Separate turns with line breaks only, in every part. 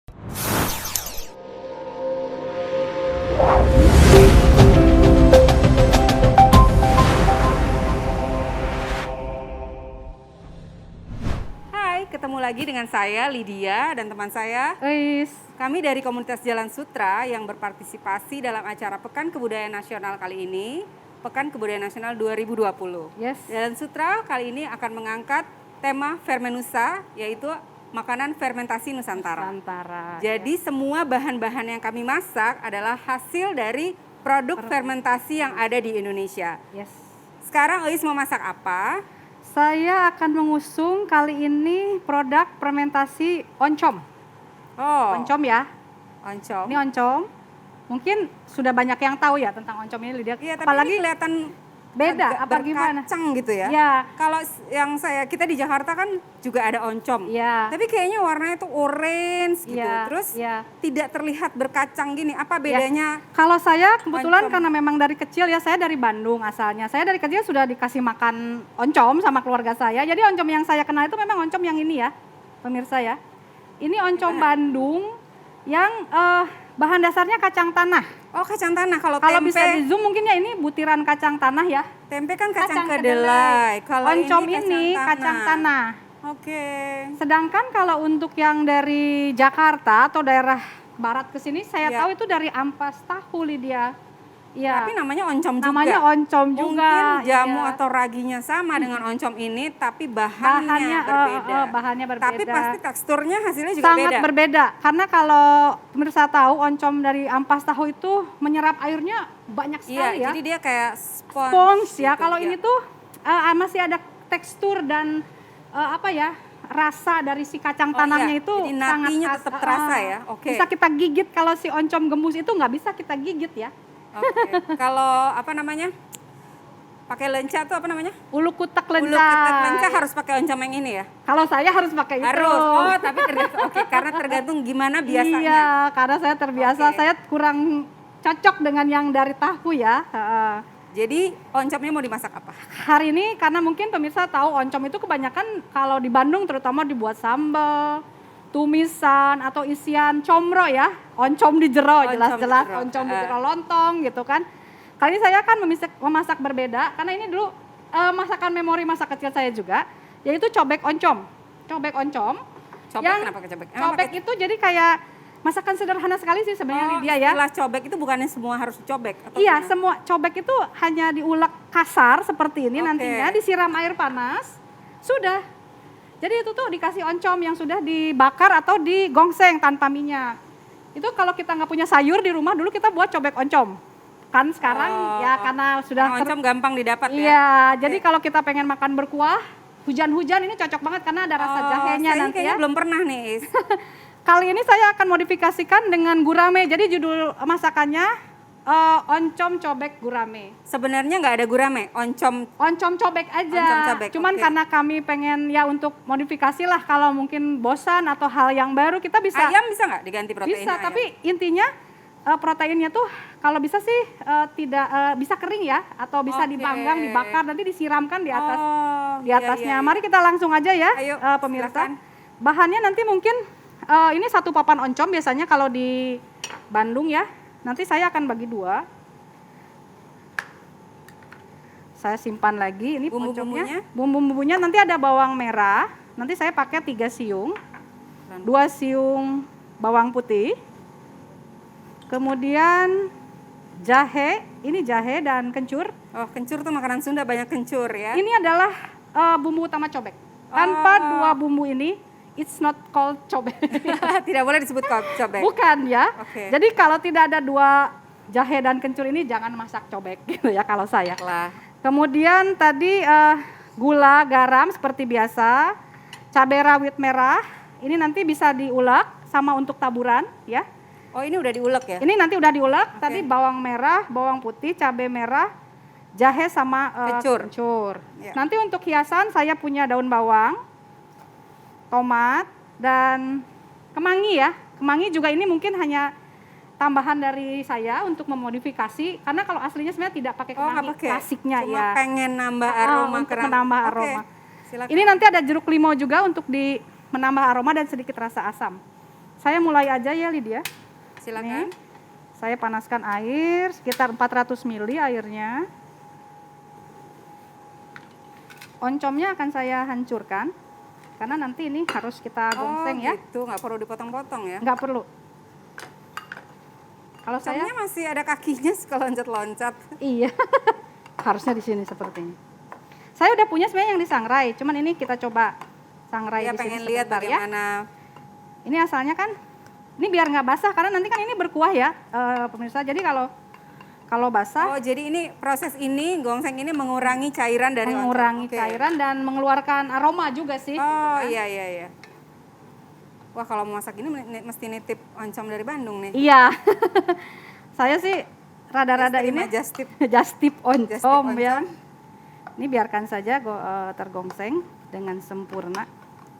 Hai, ketemu lagi dengan saya Lydia dan teman saya
Eis.
Kami dari komunitas Jalan Sutra yang berpartisipasi dalam acara Pekan Kebudayaan Nasional kali ini, Pekan Kebudayaan Nasional 2020.
Yes.
Jalan Sutra kali ini akan mengangkat tema Fermenusa, yaitu makanan fermentasi Nusantara. Jadi semua bahan-bahan yang kami masak adalah hasil dari produk fermentasi yang ada di Indonesia.
Yes.
Sekarang Eis mau masak apa?
Saya akan mengusung kali ini produk fermentasi oncom.
Oh,
Oncom ya.
oncom.
Ini oncom. Mungkin sudah banyak yang tahu ya tentang oncom ini, Lydia.
Iya, tapi
Apalagi
ini kelihatan
beda
agak
apa gimana?
berkacang gitu ya.
Ya.
Kalau yang kita di Jakarta kan juga ada oncom.
Iya.
Tapi kayaknya warnanya tuh orange gitu.
Iya,
Terus
iya.
tidak terlihat berkacang gini. Apa bedanya?
Kalau saya kebetulan
Oncom.
karena memang dari kecil ya, saya dari Bandung asalnya. Saya dari kecil sudah dikasih makan oncom sama keluarga saya. Jadi oncom yang saya kenal itu memang oncom yang ini ya, pemirsa ya. Ini oncom Bandung yang bahan dasarnya kacang tanah.
Oh, kacang tanah. Kalau
Kalau
tempe,
bisa di zoom mungkin ya ini butiran kacang tanah ya.
tempe kan kacang kedelai. Kalau
Oncom
ini
ini kacang tanah.
Oke.
Sedangkan kalau untuk yang dari Jakarta atau daerah barat ke sini saya
Ya.
tahu itu dari ampas tahu, Lydia. Iya.
Tapi namanya oncom juga.
Namanya oncom juga.
Mungkin jamu
iya.
atau raginya sama dengan oncom ini, tapi bahannya berbeda.
Bahannya berbeda.
Tapi pasti teksturnya hasilnya juga
sangat
beda.
berbeda. Karena kalau pemirsa tahu oncom dari ampas tahu itu menyerap airnya banyak
Iya,
sekali ya.
jadi dia kayak spons.
Spons ya.
gitu,
Kalau
ya.
ini tuh masih ada tekstur dan rasa dari si kacang tanahnya
iya.
itu
Jadi
sangat
natinya tetap terasa ya. Oke.
Bisa kita gigit. Kalau si oncom gembus itu nggak bisa kita gigit ya.
Oke. Kalau apa namanya? Pakai lenca tuh apa namanya?
Ulu kutek
Ulu
lenca.
ketek lenca harus pakai oncom yang ini ya?
Kalau saya harus pakai itu.
Harus. Oh, tapi tergantung. Oke, karena tergantung gimana biasanya.
Iya, karena saya terbiasa.
Oke.
Saya kurang cocok dengan yang dari tahu ya.
Jadi oncomnya mau dimasak apa?
Hari ini karena mungkin pemirsa tahu oncom itu kebanyakan kalau di Bandung terutama dibuat sambal, tumisan atau isian comro ya. Oncom di jero jelas-jelas,
di jero.
oncom di jero lontong gitu kan. Kali ini saya akan memasak berbeda karena ini dulu masakan memori masa kecil saya juga, yaitu cobek oncom. Cobek oncom.
Cobek kenapa ke cobek? Emang
Cobek itu jadi kayak masakan sederhana sekali sih sebenarnya Lydia ya.
Setelah cobek itu bukannya semua harus cobek? Atau
Iya,
gimana?
semua cobek itu hanya diulek kasar seperti ini.
Oke.
Nantinya disiram air panas, sudah. Jadi itu tuh dikasih oncom yang sudah dibakar atau digongseng tanpa minyak. Itu kalau kita nggak punya sayur di rumah, dulu kita buat cobek oncom. Kan sekarang ya karena sudah
oncom gampang didapat ya?
Iya, jadi kalau kita pengen makan berkuah, hujan-hujan ini cocok banget karena ada rasa jahenya
saya
nanti
kayaknya
ya.
belum pernah nih, Is.
Kali ini saya akan modifikasikan dengan gurame. Jadi judul masakannya oncom cobek gurame.
Sebenarnya nggak ada gurame, oncom.
Oncom cobek aja.
Oncom cobek,
Cuman
oke.
karena kami pengen ya untuk modifikasi lah kalau mungkin bosan atau hal yang baru kita bisa.
Ayam bisa nggak diganti proteinnya?
Bisa,
ayam?
tapi intinya proteinnya tuh kalau bisa sih tidak bisa kering ya atau bisa
Oke.
dipanggang, dibakar nanti disiramkan di atas di
iya,
atasnya.
iya, iya.
Mari kita langsung aja ya
Ayo,
pemirsa.
silakan.
Bahannya nanti mungkin ini 1 papan oncom biasanya kalau di Bandung ya. Nanti saya akan bagi 2. Saya simpan lagi ini
Bumbu-bumbunya?
oncomnya. Bumbu-bumbunya nanti ada bawang merah. Nanti saya pakai 3 siung. 2 siung bawang putih. Kemudian jahe, ini jahe dan kencur.
Oh, kencur tuh makanan Sunda, banyak kencur ya?
Ini adalah bumbu utama cobek. Tanpa 2 bumbu ini, it's not called cobek.
Tidak boleh disebut cobek.
Bukan ya.
Oke.
Jadi kalau tidak ada 2 jahe dan kencur ini jangan masak cobek gitu ya kalau saya.
Lah.
Kemudian tadi gula, garam seperti biasa, cabai rawit merah. Ini nanti bisa diulek sama untuk taburan ya.
Oh, ini udah diulek ya?
Ini nanti udah diulek.
Oke.
Tadi bawang merah, bawang putih, cabai merah, jahe sama
Kencur. Ya.
Nanti untuk hiasan saya punya daun bawang, tomat dan kemangi ya. Kemangi juga ini mungkin hanya tambahan dari saya untuk memodifikasi karena kalau aslinya sebenarnya tidak pakai kemangi klasiknya.
Cuma
ya.
pengen nambah aroma.
Untuk menambah aroma.
Oke, silakan.
Ini nanti ada jeruk limau juga untuk menambah aroma dan sedikit rasa asam. Saya mulai aja ya Lydia.
Silakan.
Nih, saya panaskan air sekitar 400 ml airnya. Oncomnya akan saya hancurkan karena nanti ini harus kita gongseng ya.
Gitu, nggak perlu dipotong-potong ya?
Nggak perlu. Kalau saya
Oncomnya masih ada kakinya suka loncat-loncat.
iya, harusnya di sini seperti ini. Saya udah punya sebenarnya yang disangrai, cuman ini kita coba sangrai
Ya,
di sini
pengen lihat
sebentar ya.
bagaimana.
Ini asalnya kan, ini biar nggak basah karena nanti kan ini berkuah ya, pemirsa. Jadi kalau basah,
Oh, jadi ini proses ini gongseng ini mengurangi cairan dari oncom.
mengurangi
Oke.
cairan dan mengeluarkan aroma juga sih.
Oh, iya iya iya. Wah, kalau mau masak ini mesti nitip oncom dari Bandung nih.
Iya, saya sih rada-rada
Terima
ini
just tip.
just tip oncom
Just tip
ya.
oncom.
Ini biarkan saja tergongseng dengan sempurna.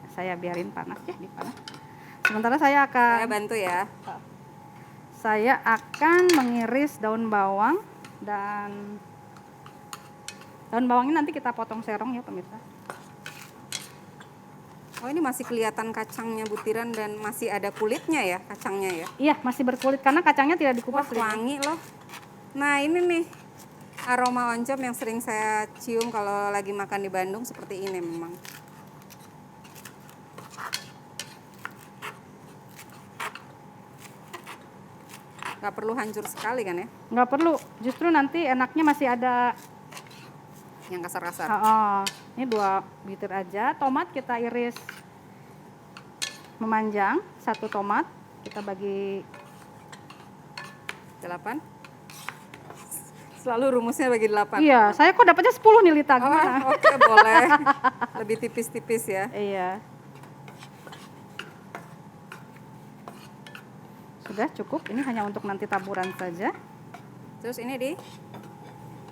Saya biarin panas ya, dipanas. Sementara saya
Saya
akan
bantu ya.
mengiris daun bawang dan daun bawangnya nanti kita potong serong ya pemirsa.
Oh, ini masih kelihatan kacangnya butiran dan masih ada kulitnya ya kacangnya ya.
Iya, masih berkulit karena kacangnya tidak
Wah,
dikupas. Lydia.
wangi loh. Nah, ini nih aroma oncom yang sering saya cium kalau lagi makan di Bandung seperti ini memang. Gak perlu hancur sekali kan ya,
Nggak perlu, justru nanti enaknya masih ada.
yang kasar-kasar.
Ini 2 butir aja. Tomat kita iris memanjang, 1 tomat kita bagi
8. Selalu rumusnya bagi 8.
Iya, saya kok dapatnya 10 nih Lita, gimana?
Oh, oke, boleh. Lebih tipis-tipis ya.
Iya. Sudah cukup, ini hanya untuk nanti taburan saja.
Terus ini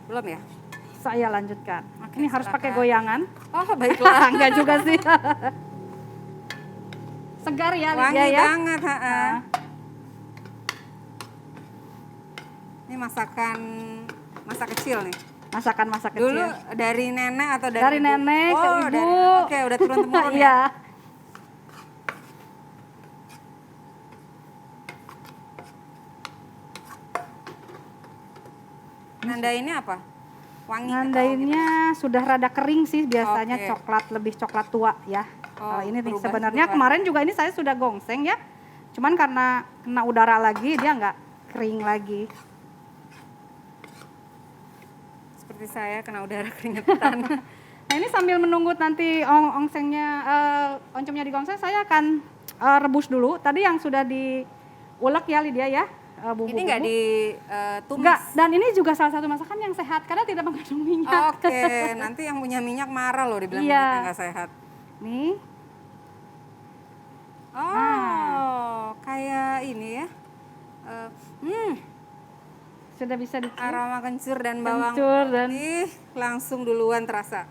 belum ya?
Saya lanjutkan.
Oke,
Ini harus
silakan.
pakai goyangan.
Oh, baiklah.
Enggak juga sih. Segar ya
Wangi
Lydia ya.
banget, Ini masa kecil nih.
Masakan masa kecil.
Dulu dari nenek atau
Dari
ibu?
nenek ke
Oh,
ibu.
Oke, udah turun temurun ya.
Iya.
Nandainnya apa? Wangi atau
Nandainnya sudah rada kering sih biasanya,
Oke.
coklat, lebih coklat tua ya.
Oh,
Kalau ini nih
berubah
sebenarnya
juga.
kemarin juga ini saya sudah gongseng ya. Cuman karena kena udara lagi dia nggak kering lagi.
seperti saya kena udara keringetan.
Nah ini sambil menunggu nanti oncomnya digongseng, saya akan rebus dulu. Tadi yang sudah diulek ya Lydia ya, bumbu-bumbu.
Ini nggak ditumis?
Enggak, dan ini juga salah satu masakan yang sehat karena tidak mengandung minyak.
Oke, nanti yang punya minyak marah loh dibilang
Iya.
minyak nggak sehat.
Nih,
Oh, kayak ini ya.
sudah bisa dicium.
Aroma kencur dan bawang
Kencur dan-
putih langsung duluan terasa.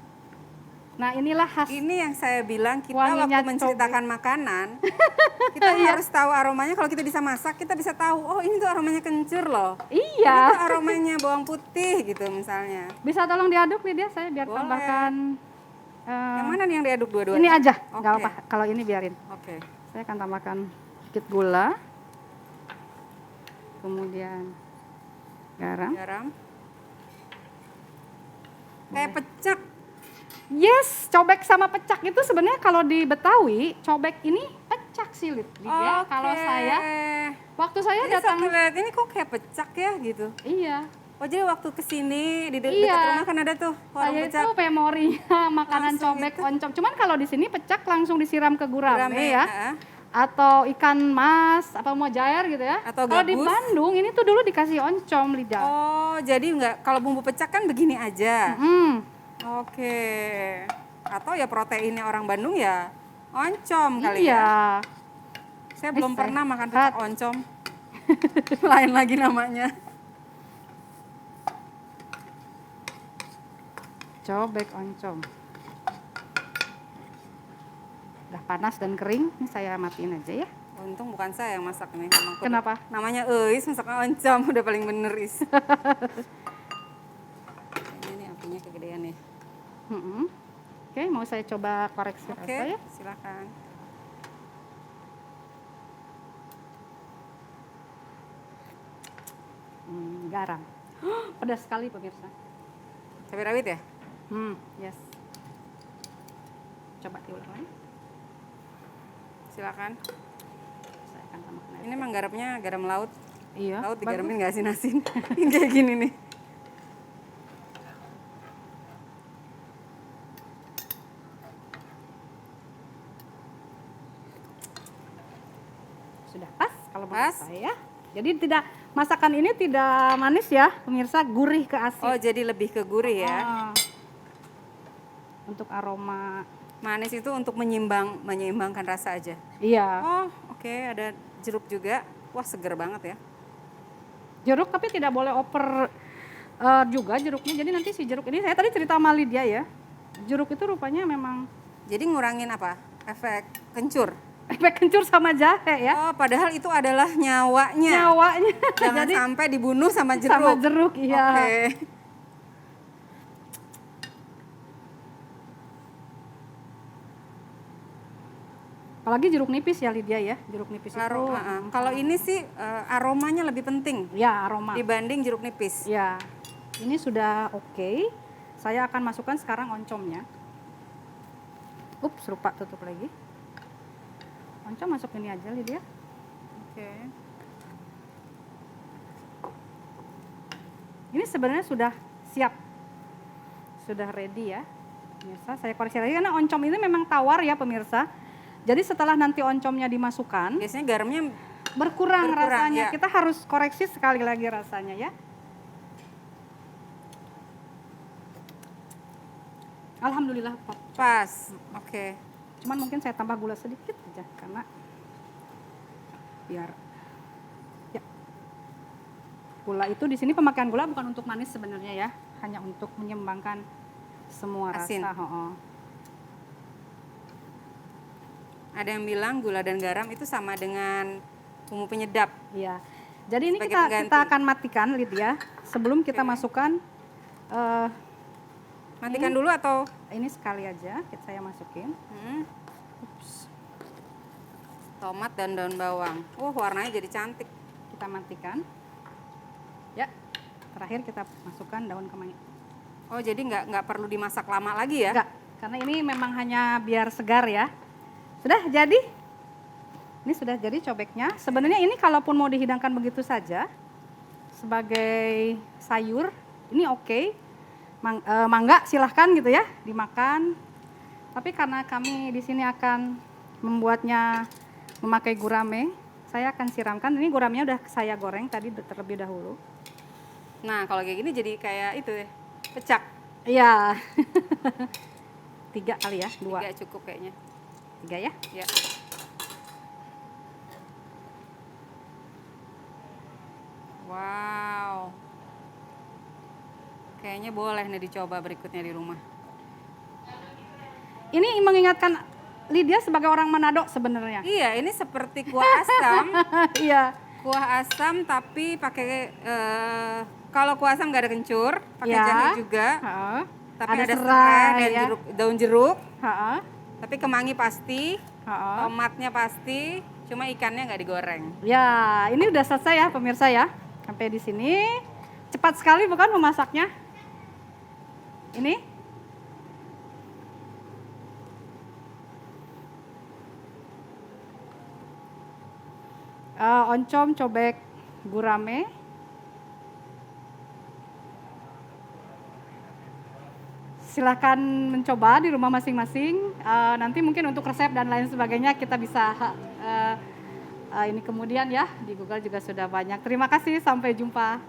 Nah inilah khas.
Ini yang saya bilang kita
Wanginya
waktu menceritakan makanan, kita harus tahu aromanya. Kalau kita bisa masak, kita bisa tahu, oh ini tuh aromanya kencur loh. Ini
Iya.
tuh aromanya bawang putih gitu misalnya.
Bisa tolong diaduk Lydia, saya biar
Boleh.
tambahkan.
Yang mana nih yang diaduk dua-duanya?
Ini aja,
Oke.
nggak apa. Kalau ini biarin.
Oke.
Saya akan tambahkan sedikit gula, kemudian garam.
Garam. Kayak pecak.
Yes, cobek sama pecak itu sebenarnya kalau di Betawi, cobek ini pecak sih Lydia.
Oke.
Kalau waktu saya
Jadi
datang,
sampai lihat ini kok kayak pecak ya gitu.
iya,
Oh jadi waktu kesini di dekat
Iya.
rumah kan ada tuh warung
saya
pecak.
itu memorinya makanan
Langsung
cobek
itu.
oncom. Cuman kalau di sini pecak langsung disiram ke gurame
Gurame,
ya.
heeh.
Atau ikan mas, apa mujair gitu ya.
Atau
Kalau di
gabus.
Bandung ini tuh dulu dikasih oncom Lydia.
Oh jadi nggak, kalau bumbu pecak kan begini aja. Oke. Atau ya proteinnya orang Bandung ya oncom kali ya.
Iya.
Saya belum
Sehat.
pernah makan pecak oncom. Lain lagi namanya.
Cobek oncom. Udah panas dan kering, ini saya matiin aja ya.
Untung bukan saya yang masak nih. Emang
Kenapa?
Namanya Eis, masak oncom udah paling bener Is. Ini nih apinya kegedean ya.
Oke, mau saya coba koreksi
Oke,
rasa ya.
silakan.
garam. Pedas sekali pemirsa.
Cabai rawit ya?
Yes. Coba diulang lagi.
Silakan.
Saya akan tambahkan air.
Ini emang garamnya garam laut.
Iya.
Laut digaramin nggak asin-asin. Kayak gini nih.
Sudah pas kalau menurut
Pas.
saya. Jadi masakan ini tidak manis ya pemirsa, gurih ke asin.
Oh, jadi lebih ke gurih ya.
Untuk aroma.
Manis itu untuk menyeimbangkan rasa aja.
Iya.
Oh, oke, ada jeruk juga. Wah, seger banget ya.
Jeruk tapi tidak boleh over juga jeruknya. Jadi nanti si jeruk ini, saya tadi cerita sama Lydia ya. Jeruk itu rupanya memang
Jadi ngurangin apa? Efek kencur.
efek kencur sama jahe ya.
Oh, padahal itu adalah nyawanya.
Nyawanya.
Jangan
Jadi
sampai dibunuh sama jeruk.
sama jeruk, iya.
Oke.
Apalagi jeruk nipis ya Lydia ya. Jeruk nipis itu.
Kalau ini sih aromanya lebih penting
Ya, aroma.
dibanding jeruk nipis.
Ya. Ini sudah oke. Saya akan masukkan sekarang oncomnya. Ups, lupa tutup lagi. Oncom masuk ini aja Lydia.
Oke.
Ini sebenarnya sudah siap. Sudah ready ya. Pemirsa, saya koreksi lagi karena oncom ini memang tawar ya pemirsa. Jadi setelah nanti oncomnya dimasukkan,
Biasanya garamnya
berkurang rasanya.
ya.
Kita harus koreksi sekali lagi rasanya ya. Alhamdulillah Pak.
pas. Oke.
Cuman mungkin saya tambah gula sedikit aja karena biar ya. Gula itu di sini pemakaian gula bukan untuk manis sebenarnya ya, hanya untuk menyeimbangkan semua
Asin.
rasa. Oh.
Ada yang bilang gula dan garam itu sama dengan bumbu penyedap.
Iya. Jadi ini
Sebagai
kita
pengganti.
akan matikan Lydia sebelum kita masukkan
Matikan dulu atau?
ini sekali aja saya masukin.
Ups. Tomat dan daun bawang. Warnanya jadi cantik.
Kita matikan. Ya. Terakhir kita masukkan daun kemangi.
Oh, jadi nggak perlu dimasak lama lagi ya?
Enggak, karena ini memang hanya biar segar ya. Sudah jadi. Ini sudah jadi cobeknya. Sebenarnya ini kalaupun mau dihidangkan begitu saja sebagai sayur, ini oke. Mangga silahkan gitu ya, dimakan. Tapi karena kami di sini akan membuatnya memakai gurame, saya akan siramkan. Ini guramenya udah saya goreng tadi terlebih dahulu.
Nah, kalau kayak gini jadi kayak itu ya, pecak.
Iya. 3 kali ya, 2.
3 cukup kayaknya.
3 ya.
Ya. Wow. Kayaknya boleh nih dicoba berikutnya di rumah.
Ini mengingatkan Lydia sebagai orang Manado sebenarnya.
Iya, ini seperti kuah asam.
Iya.
Kuah asam tapi pakai kalau kuah asam nggak ada kencur, pakai
Ya.
jahe juga.
Heeh.
Tapi
Ada
ada
serai,
serai dan
ya.
daun jeruk.
Heeh.
Tapi kemangi pasti,
Heeh.
tomatnya pasti, cuma ikannya nggak digoreng.
Ya, ini udah selesai ya pemirsa ya. Sampai di sini cepat sekali bukan memasaknya? Ini oncom cobek gurame. Silahkan mencoba di rumah masing-masing. Nanti mungkin untuk resep dan lain sebagainya kita bisa ini kemudian ya di Google juga sudah banyak. Terima kasih, sampai jumpa.